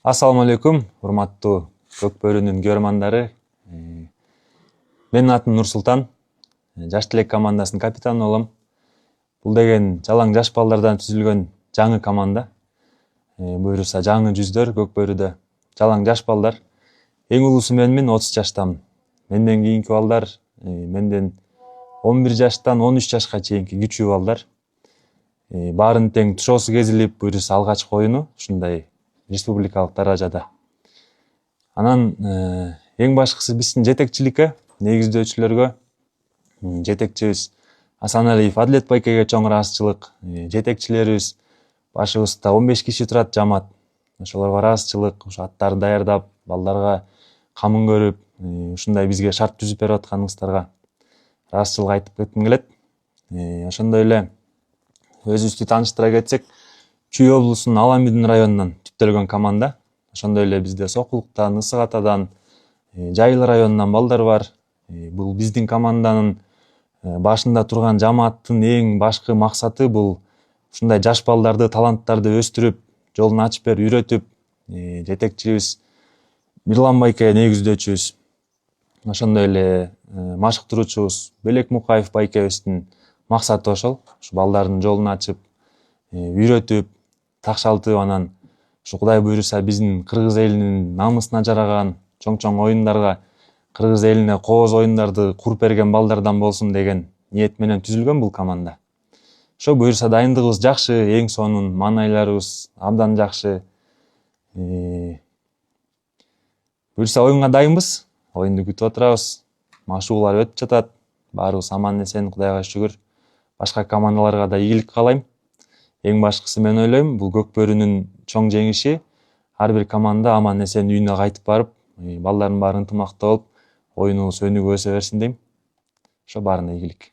Assalamu алейкум, урматтуу Көкбөрүнүн көрөрмандары. Менин атым Нурсултан, жаш тилек командасынын капитаны болом. Бул деген жалаң жаш балдардан түзүлгөн жаңы команда. Буюрса жаңы жүздөр Көкбөрүдө. Жалаң жаш балдар. Эң улуусу менмин, 30 жаштамын. Менден кийинки балдар, менден 11 жаштан 13 жашка чейинки күчүү балдар. Баарын тең тушоосу кезилип, буюрса алгачкы оюну ушундай республикалык даражада. Анан эң башкысы биздин жетекчиликке, негиздөөчүлөргө, жетекчибиз Асаналиев Адлет байкеге чоң ыраазычылык, жетекчилерибиз башыбызда 15 киши турат жамаат. Ошолорго ыраазычылык, ушу аттарды даярдап, балдарга камын көрүп, ушундай бизге шарт түзүп берип атканыңыздарга ыраазычылык айтып кетким келет. Ошондой эле өзүбүздү тааныштыра кетсек, Чүй облусунун Аламидин районунан түптөлгөн команда. Ошондой эле бизде Сокулуктан, Ысык Атадан, Жайыл районунан балдар бар. Бул биздин команданын башында турган жамааттын эң башкы максаты бул ушундай жаш балдарды, таланттарды өстүрүп, жолун ачып берип, үйрөтүп, жетекчибиз Мирлан байке негиздөөчүбүз. Ошондой эле машыктыруучубуз Белек Мукаев байкебиздин максаты ошол. Ушу балдардын жолун ачып, үйрөтүп, такшалтып, анан ушу Кудай буйруса биздин кыргыз элинин намысына жараган чоң оюндарга, кыргыз элине кооз оюндарды куруп берген балдардан болсун деген ниет менен түзүлгөн бул команда. Ошо буйруса дайындыгыбыз жакшы, эң сонун маанайларыбыз абдан жакшы. Буйруса оюнга дайынбыз, оюнду күтүп отурабыз. Машыгуулар өтүп жатат, баарыбыз аман эсен, Кудайга шүгүр. Башка командаларга да ийгилик каалайм. Эң башкысы мен ойлойм, бул Көкбөрүнүн чоң жеңиши. Ар бир команда аман эсен үйүнө кайтып барып, балдардын баары ынтымактуу болуп, оюнубуз өнүгө өсө берсин дейм. Ошо баарына ийгилик.